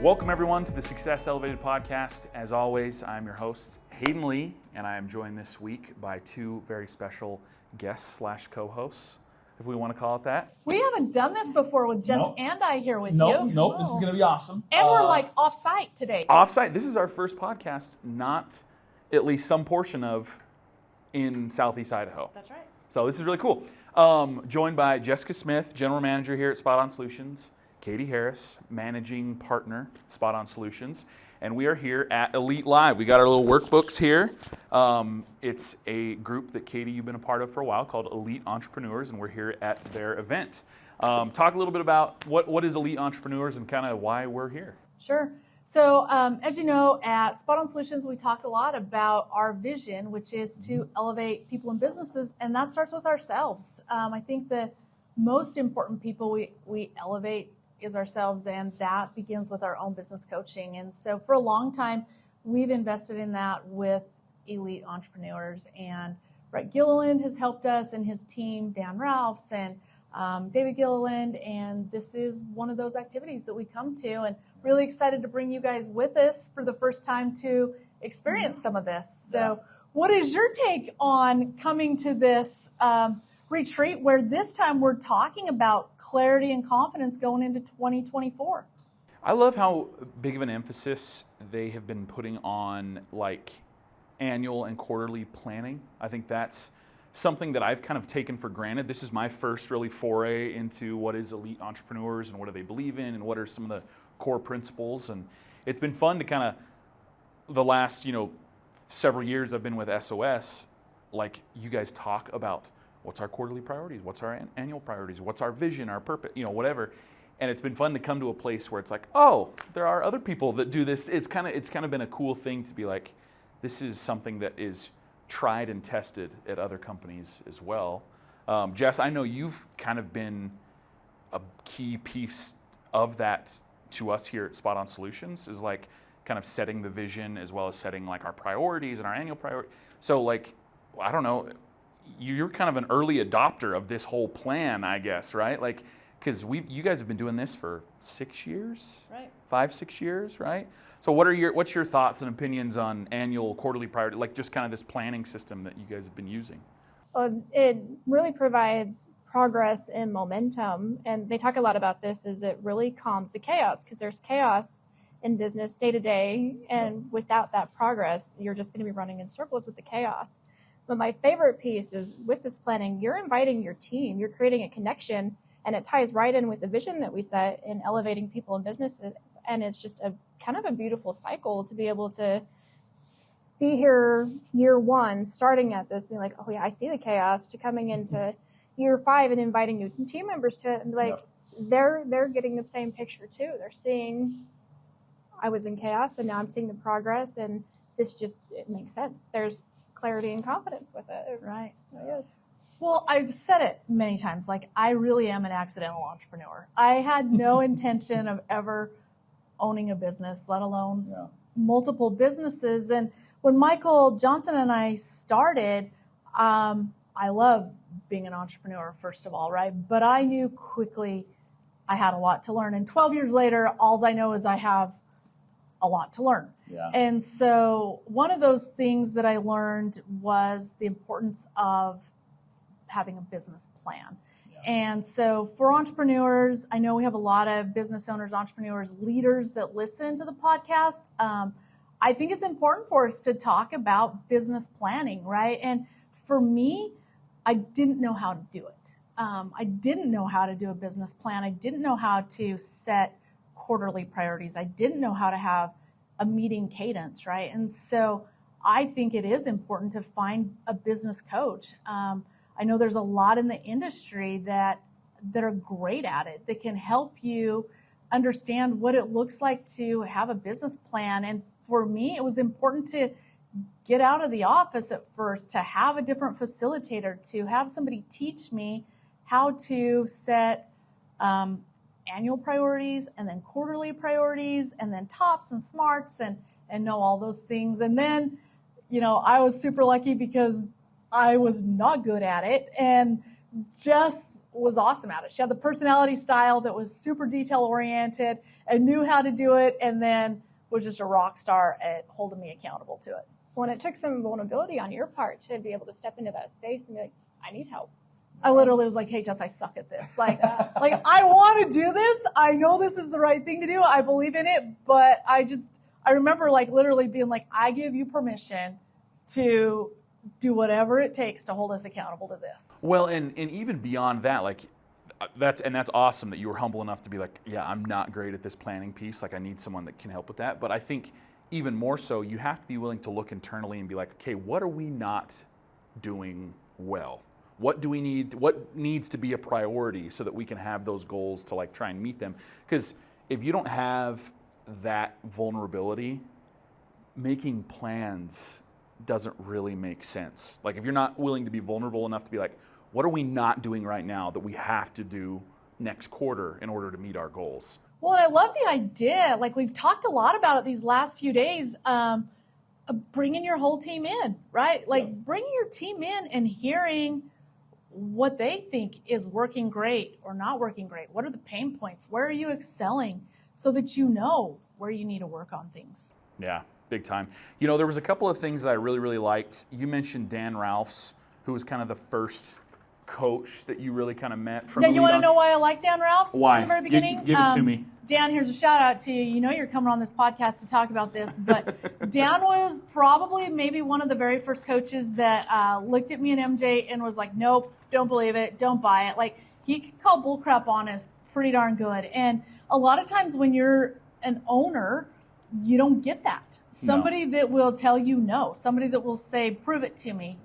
Welcome everyone to the Success Elevated podcast. As always, I'm your host, Hayden Lee, and I am joined this week by two very special guests / co-hosts, if we want to call it that. We haven't done this before with Jess and I here with you. Nope, this is going to be awesome. And we're like off-site today. Off-site. This is our first podcast, not at least some portion of in Southeast Idaho. That's right. So this is really cool. Joined by Jessica Smith, General Manager here at Spot On Solutions, Katie Harris, Managing Partner, Spot On Solutions, and we are here at Elite Live. We got our little workbooks here. It's a group that Katie, you've been a part of for a while called Elite Entrepreneurs, and we're here at their event. Talk a little bit about what is Elite Entrepreneurs and kind of why we're here. Sure. So as you know, at Spot On Solutions, we talk a lot about our vision, which is to elevate people and businesses, and that starts with ourselves. I think the most important people we elevate is ourselves, and that begins with our own business coaching. And so for a long time, we've invested in that with Elite Entrepreneurs, and Brett Gilliland has helped us and his team, Dan Ralphs and David Gilliland, and this is one of those activities that we come to, and really excited to bring you guys with us for the first time to experience some of this. So what is your take on coming to this retreat where this time we're talking about clarity and confidence going into 2024? I love how big of an emphasis they have been putting on like annual and quarterly planning. I think that's something that I've kind of taken for granted. This is my first really foray into what is Elite Entrepreneurs and what do they believe in and what are some of the core principles. And it's been fun to kind of, the last, several years I've been with SOS, like you guys talk about what's our quarterly priorities, what's our annual priorities, what's our vision, our purpose, whatever. And it's been fun to come to a place where it's like, oh, there are other people that do this. It's kind of been a cool thing to be like, this is something that is tried and tested at other companies as well. Jess, I know you've kind of been a key piece of that to us here at Spot On Solutions, is like kind of setting the vision as well as setting like our priorities and our annual priority. So like, I don't know, you're kind of an early adopter of this whole plan, I guess, right? Like, because you guys have been doing this for 6 years, right? 5-6 years, right? So what's your thoughts and opinions on annual, quarterly priority, like just kind of this planning system that you guys have been using? Well, it really provides progress and momentum, and they talk a lot about this, is it really calms the chaos, because there's chaos in business day to day, and without that progress, you're just going to be running in circles with the chaos. But my favorite piece is with this planning, you're inviting your team, you're creating a connection, and it ties right in with the vision that we set in elevating people and businesses. And it's just a kind of a beautiful cycle to be able to be here year one, starting at this, being like, oh yeah, I see the chaos, to coming into year 5 and inviting new team members to it, and they're getting the same picture too. They're seeing, I was in chaos and now I'm seeing the progress, and it makes sense. There's clarity and confidence with it. Right. It is. Well, I've said it many times, like I really am an accidental entrepreneur. I had no intention of ever owning a business, let alone multiple businesses. And when Michael Johnson and I started, I love being an entrepreneur, first of all, right? But I knew quickly I had a lot to learn. And 12 years later, all I know is I have a lot to learn. Yeah. And so one of those things that I learned was the importance of having a business plan. Yeah. And so for entrepreneurs, I know we have a lot of business owners, entrepreneurs, leaders that listen to the podcast. I think it's important for us to talk about business planning, right? And for me, I didn't know how to do it. I didn't know how to do a business plan. I didn't know how to set quarterly priorities. I didn't know how to have a meeting cadence, right? And so I think it is important to find a business coach. I know there's a lot in the industry that are great at it, that can help you understand what it looks like to have a business plan. And for me, it was important to get out of the office at first, to have a different facilitator, to have somebody teach me how to set annual priorities and then quarterly priorities and then tops and smarts and know all those things. And then, I was super lucky because I was not good at it. And Jess was awesome at it. She had the personality style that was super detail oriented and knew how to do it, and then was just a rock star at holding me accountable to it. Well, it took some vulnerability on your part to be able to step into that space and be like, I need help. I literally was like, hey, Jess, I suck at this. Like I want to do this. I know this is the right thing to do. I believe in it. But I remember like literally being like, I give you permission to do whatever it takes to hold us accountable to this. Well, and even beyond that, like that's awesome that you were humble enough to be like, yeah, I'm not great at this planning piece. Like I need someone that can help with that. But I think even more so, you have to be willing to look internally and be like, okay, what are we not doing well? What do we need? What needs to be a priority so that we can have those goals to like try and meet them? Because if you don't have that vulnerability, making plans doesn't really make sense. Like if you're not willing to be vulnerable enough to be like, what are we not doing right now that we have to do next quarter in order to meet our goals? Well, and I love the idea. Like we've talked a lot about it these last few days. Bringing your whole team in, right? Like bringing your team in and hearing what they think is working great or not working great. What are the pain points? Where are you excelling so that you know where you need to work on things? Yeah, big time. You know, there was a couple of things that I really, really liked. You mentioned Dan Ralphs, who was kind of the first coach that you really kind of met from Yeah, the you lead want to on. know why I like Dan Ralphs Why? in the very beginning? Give it to me. Dan, here's a shout out to you. You know you're coming on this podcast to talk about this, but Dan was probably maybe one of the very first coaches that looked at me and MJ and was like, nope, don't believe it, don't buy it. Like he could call bullcrap on us pretty darn good. And a lot of times when you're an owner, you don't get that. Somebody that will tell you no, somebody that will say, prove it to me,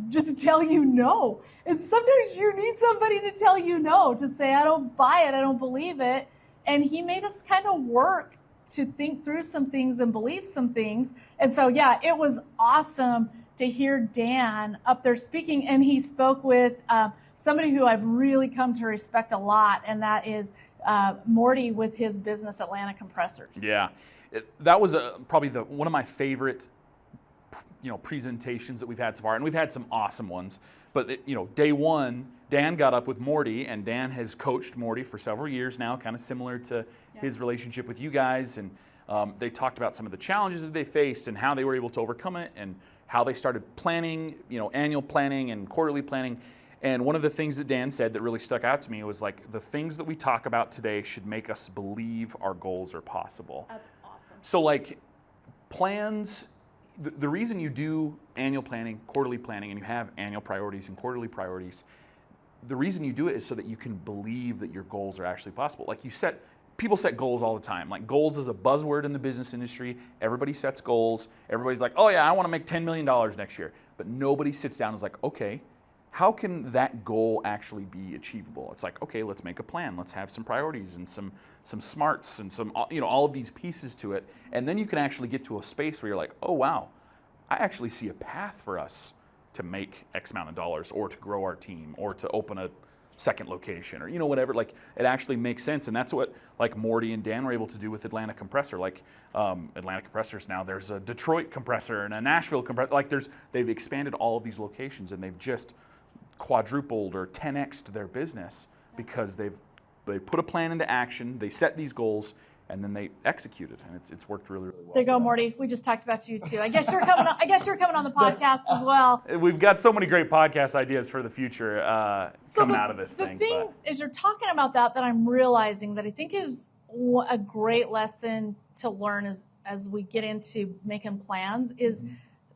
just tell you no. And sometimes you need somebody to tell you no, to say, I don't buy it, I don't believe it. And he made us kind of work to think through some things and believe some things. And so, yeah, it was awesome to hear Dan up there speaking. And he spoke with somebody who I've really come to respect a lot, and that is Morty with his business, Atlanta Compressors. Yeah, that was probably one of my favorite presentations that we've had so far, and we've had some awesome ones. But day one, Dan got up with Morty, and Dan has coached Morty for several years now, kind of similar to his relationship with you guys. And they talked about some of the challenges that they faced and how they were able to overcome it, and how they started planning, annual planning and quarterly planning. And one of the things that Dan said that really stuck out to me was like, the things that we talk about today should make us believe our goals are possible. That's awesome. So like plans. The reason you do annual planning, quarterly planning, and you have annual priorities and quarterly priorities, the reason you do it is so that you can believe that your goals are actually possible. Like people set goals all the time. Like goals is a buzzword in the business industry. Everybody sets goals. Everybody's like, oh yeah, I want to make $10 million next year. But nobody sits down and is like, okay, how can that goal actually be achievable? It's like, okay, let's make a plan. Let's have some priorities and some smarts and some, all of these pieces to it. And then you can actually get to a space where you're like, oh, wow, I actually see a path for us to make X amount of dollars, or to grow our team, or to open a second location, or, whatever. Like it actually makes sense. And that's what like Morty and Dan were able to do with Atlanta Compressor. Like Atlanta Compressors now, there's a Detroit compressor and a Nashville compressor. Like they've expanded all of these locations, and they've just quadrupled or 10x'd their business because they put a plan into action, they set these goals, and then they executed, and it's worked really, really well. There you go, Morty. We just talked about you too. I guess you're coming on the podcast as well. We've got so many great podcast ideas for the future coming out of this thing. The thing is, you're talking about that I'm realizing that I think is a great lesson to learn as we get into making plans is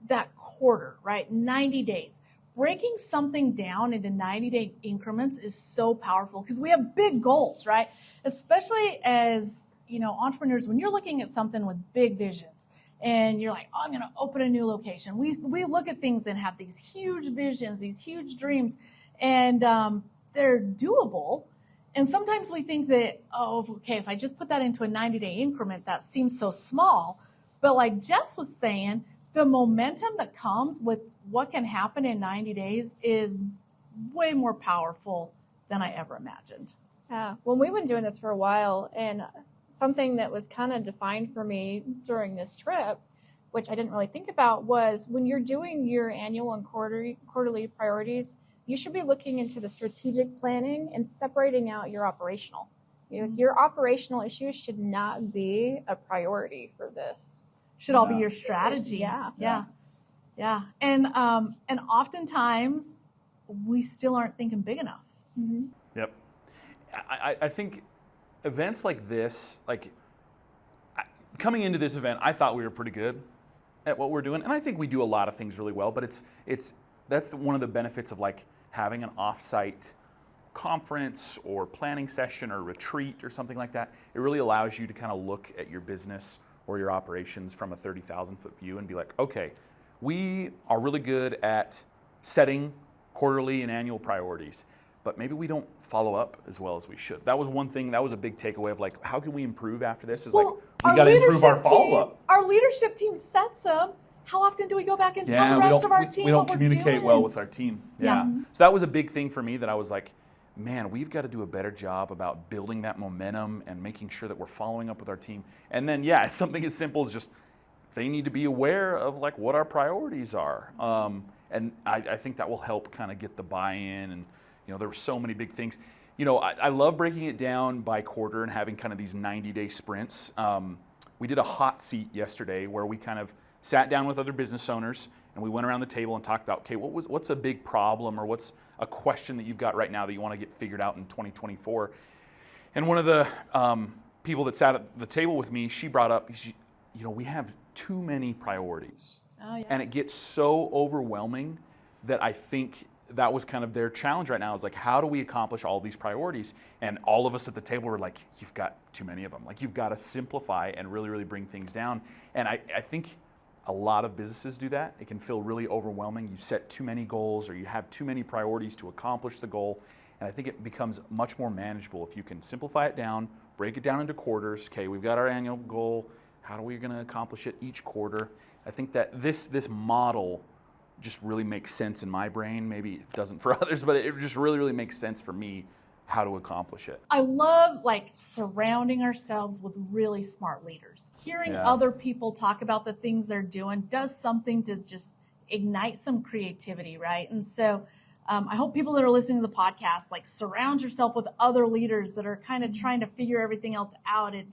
that quarter, right? 90 days. Breaking something down into 90-day increments is so powerful because we have big goals, right? Especially as, entrepreneurs, when you're looking at something with big visions and you're like, oh, I'm going to open a new location. We look at things and have these huge visions, these huge dreams, and they're doable. And sometimes we think that, if I just put that into a 90-day increment, that seems so small. But like Jess was saying, the momentum that comes with what can happen in 90 days is way more powerful than I ever imagined. Well, we've been doing this for a while, and something that was kind of defined for me during this trip which I didn't really think about, was when you're doing your annual and quarterly priorities, you should be looking into the strategic planning and separating out your operational. Your operational issues should not be a priority for this. Should all be your strategy. Yeah. And oftentimes we still aren't thinking big enough. Mm-hmm. Yep. I think events like this, coming into this event, I thought we were pretty good at what we're doing, and I think we do a lot of things really well. But that's one of the benefits of having an off-site conference or planning session or retreat or something like that. It really allows you to kind of look at your business or your operations from a 30,000-foot view and be like, okay, we are really good at setting quarterly and annual priorities, but maybe we don't follow up as well as we should. That was one thing, that was a big takeaway of how can we improve after this? We got to improve our follow-up. Our leadership team sets them. How often do we go back and tell the rest of our team we don't what we're communicate doing? well with our team. Yeah. So that was a big thing for me that I was like, man, we've got to do a better job about building that momentum and making sure that we're following up with our team. And then, something as simple as just they need to be aware of what our priorities are. And I think that will help kind of get the buy-in. And there were so many big things. I love breaking it down by quarter and having kind of these 90-day sprints. We did a hot seat yesterday where we kind of sat down with other business owners and we went around the table and talked about, okay, what's a big problem or what's a question that you've got right now that you want to get figured out in 2024. And one of the people that sat at the table with me, she brought up, we have too many priorities. Oh, yeah. And it gets so overwhelming that I think that was kind of their challenge right now is how do we accomplish all these priorities? And all of us at the table were like, you've got too many of them. You've got to simplify and really, really bring things down. And I think a lot of businesses do that. It can feel really overwhelming. You set too many goals or you have too many priorities to accomplish the goal. And I think it becomes much more manageable if you can simplify it down, break it down into quarters. Okay, we've got our annual goal. How are we going to accomplish it each quarter? I think that this model just really makes sense in my brain. Maybe it doesn't for others, but it just really, really makes sense for me how to accomplish it. I love surrounding ourselves with really smart leaders. Hearing other people talk about the things they're doing does something to just ignite some creativity, right? And so I hope people that are listening to the podcast, surround yourself with other leaders that are kind of trying to figure everything else out. It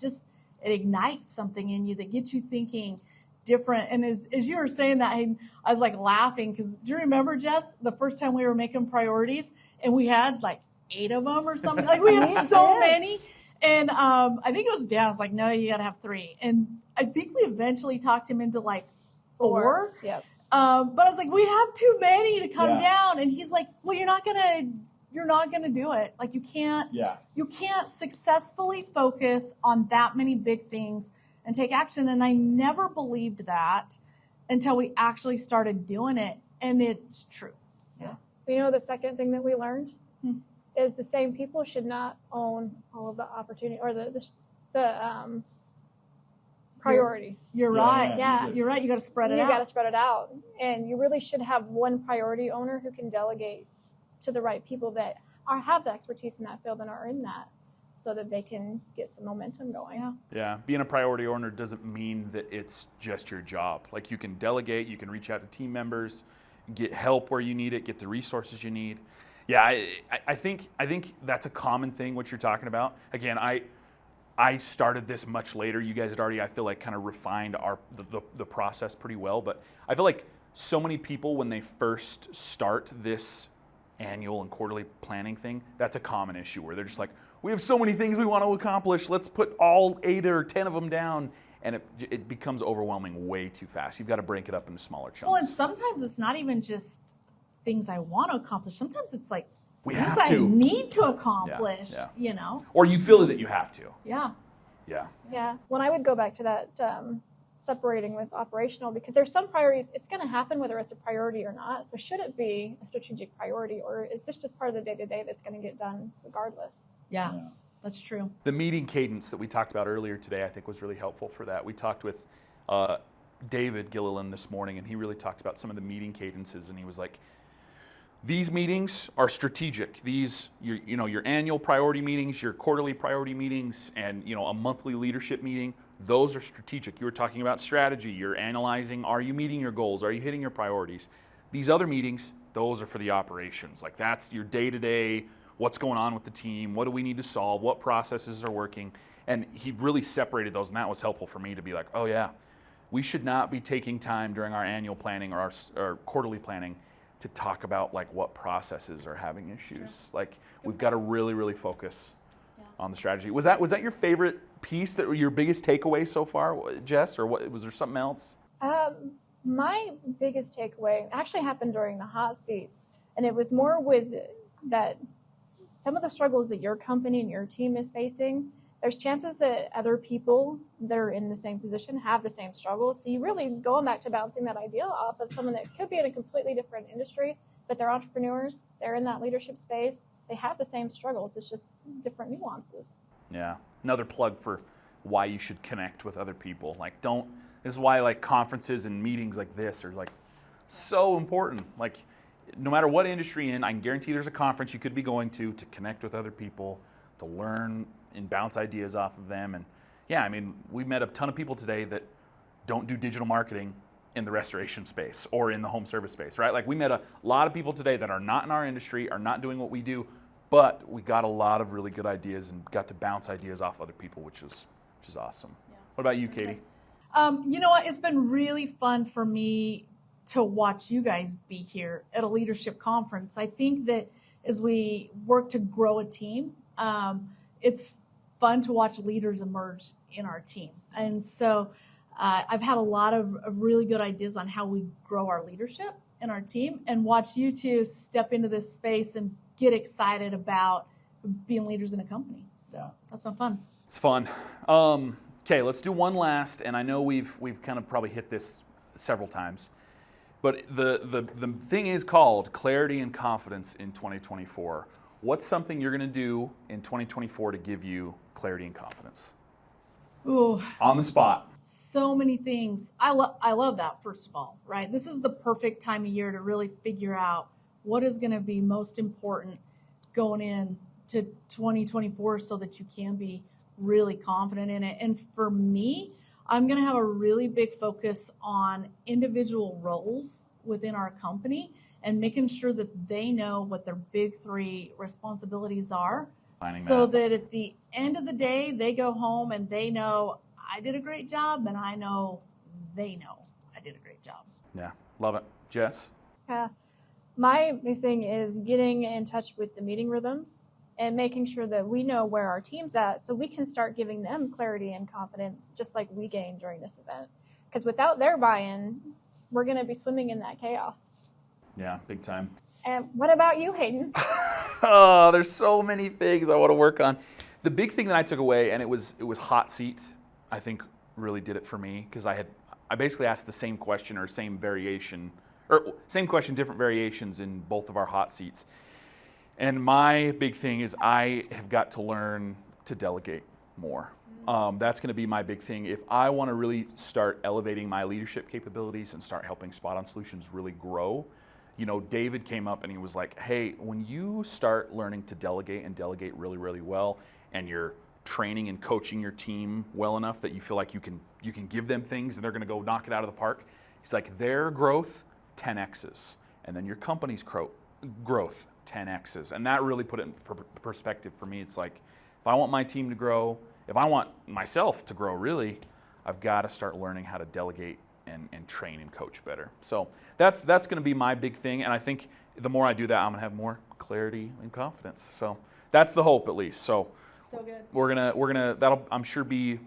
ignites something in you that gets you thinking different. And as you were saying that, I was laughing because do you remember, Jess, the first time we were making priorities and we had 8 of them or something? We had so many. And I think it was Dan. I was like, no, you got to have 3. And I think we eventually talked him into 4. Yep. But I was like, we have too many to come down. And he's like, well, you're not gonna do it. You can't successfully focus on that many big things and take action. And I never believed that until we actually started doing it. And it's true. Yeah. The second thing that we learned is the same people should not own all of the opportunity or the priorities. You're right. Yeah. You're right. You got to spread it out. You got to spread it out. And you really should have one priority owner who can delegate to the right people that have the expertise in that field and are in that, so that they can get some momentum going. Yeah. Being a priority owner doesn't mean that it's just your job. You can delegate, you can reach out to team members, get help where you need it, get the resources you need. Yeah, I think that's a common thing, what you're talking about. Again, I started this much later. You guys had already, I feel kind of refined the process pretty well. But I feel so many people, when they first start this annual and quarterly planning thing, that's a common issue where they're just we have so many things we want to accomplish. Let's put all 8 or 10 of them down. And it becomes overwhelming way too fast. You've got to break it up into smaller chunks. Well, and sometimes it's not even just things I want to accomplish. Sometimes it's we things have to. I need to accomplish, Or you feel that you have to. Yeah. Yeah. When I would go back to that separating with operational, because there's some priorities, it's going to happen whether it's a priority or not. So should it be a strategic priority, or is this just part of the day-to-day that's going to get done regardless? Yeah. That's true. The meeting cadence that we talked about earlier today, I think, was really helpful for that. We talked with David Gilliland this morning, and he really talked about some of the meeting cadences, and he was like, These meetings are strategic. These, your annual priority meetings, your quarterly priority meetings, and a monthly leadership meeting, those are strategic. You were talking about strategy. You're analyzing, are you meeting your goals? Are you hitting your priorities? These other meetings, those are for the operations. Like that's your day-to-day, what's going on with the team, what do we need to solve, what processes are working. And he really separated those, and that was helpful for me to be like, oh yeah, we should not be taking time during our annual planning or our quarterly planning to talk about like what processes are having issues. Sure. Like we've got to really, really focus on the strategy. Was that your favorite piece, that your biggest takeaway so far, Jess, or what, was there something else? My biggest takeaway actually happened during the hot seats, and it was more with that some of the struggles that your company and your team is facing, there's chances that other people that are in the same position have the same struggles. So you really, going back to bouncing that idea off of someone that could be in a completely different industry, but they're entrepreneurs, they're in that leadership space, they have the same struggles, it's just different nuances. Yeah, another plug for why you should connect with other people. Like this is why like conferences and meetings like this are like so important. Like no matter what industry you're in, I can guarantee there's a conference you could be going to connect with other people, to learn and bounce ideas off of them. And yeah, I mean, we met a ton of people today that don't do digital marketing in the restoration space or in the home service space, right? Like we met a lot of people today that are not in our industry, are not doing what we do, but we got a lot of really good ideas and got to bounce ideas off other people, which is awesome. Yeah. What about you, Katie? You know what? It's been really fun for me to watch you guys be here at a leadership conference. I think that as we work to grow a team, it's fun to watch leaders emerge in our team. And so I've had a lot of really good ideas on how we grow our leadership in our team, and watch you two step into this space and get excited about being leaders in a company. So that's been fun. It's fun. Okay, let's do one last, and I know we've kind of probably hit this several times, but the thing is called clarity and confidence in 2024. What's something you're going to do in 2024 to give you clarity and confidence? Ooh, on the spot. So many things. I love that, first of all, right? This is the perfect time of year to really figure out what is going to be most important going in to 2024 so that you can be really confident in it. And for me, I'm going to have a really big focus on individual roles within our company and making sure that they know what their big three responsibilities are, so that at the end of the day, they go home and they know I did a great job, and I know they know I did a great job. Yeah, love it. Jess? My big thing is getting in touch with the meeting rhythms and making sure that we know where our team's at so we can start giving them clarity and confidence just like we gained during this event. Because without their buy-in, we're going to be swimming in that chaos. Yeah, big time. And what about you, Hayden? Oh, there's so many things I want to work on. The big thing that I took away, and it was hot seat, I think really did it for me, because I basically asked the same question or same variation, or same question, different variations in both of our hot seats. And my big thing is I have got to learn to delegate more. That's going to be my big thing. If I want to really start elevating my leadership capabilities and start helping Spot On Solutions really grow, David came up and he was like, hey, when you start learning to delegate and delegate really, really well, and you're training and coaching your team well enough that you feel like you can give them things and they're going to go knock it out of the park, he's like, their growth 10x's, and then your company's growth 10x's. And that really put it in perspective for me. It's like, if I want my team to grow, if I want myself to grow really, I've got to start learning how to delegate and train and coach better. So that's going to be my big thing, and I think the more I do that, I'm going to have more clarity and confidence. So that's the hope, at least. So good. We're gonna that'll, I'm sure, be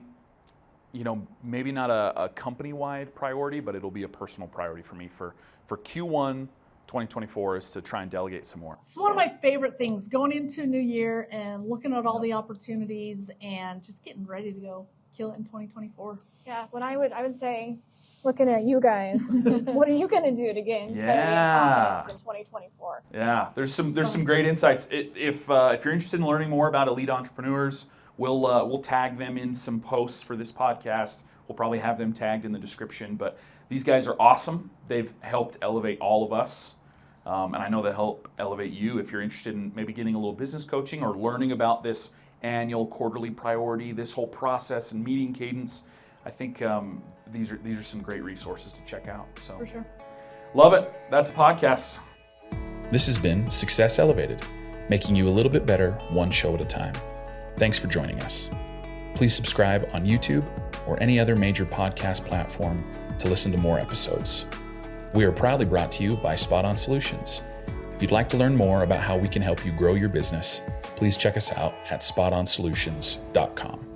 maybe not a company-wide priority, but it'll be a personal priority for me for Q1 2024 is to try and delegate some more. It's one of my favorite things, going into a new year and looking at all the opportunities and just getting ready to go kill it in 2024. Yeah, what I would say, looking at you guys, what are you going to do to gain confidence in 2024? Yeah, there's some great insights. If you're interested in learning more about elite entrepreneurs, we'll tag them in some posts for this podcast. We'll probably have them tagged in the description. But these guys are awesome. They've helped elevate all of us And I know they'll help elevate you if you're interested in maybe getting a little business coaching or learning about this annual, quarterly priority, this whole process and meeting cadence. I think these are some great resources to check out. So For sure. love it. That's the podcast. This has been Success Elevated, making you a little bit better one show at a time. Thanks for joining us. Please subscribe on YouTube or any other major podcast platform to listen to more episodes. We are proudly brought to you by Spot On Solutions. If you'd like to learn more about how we can help you grow your business, please check us out at spotonsolutions.com.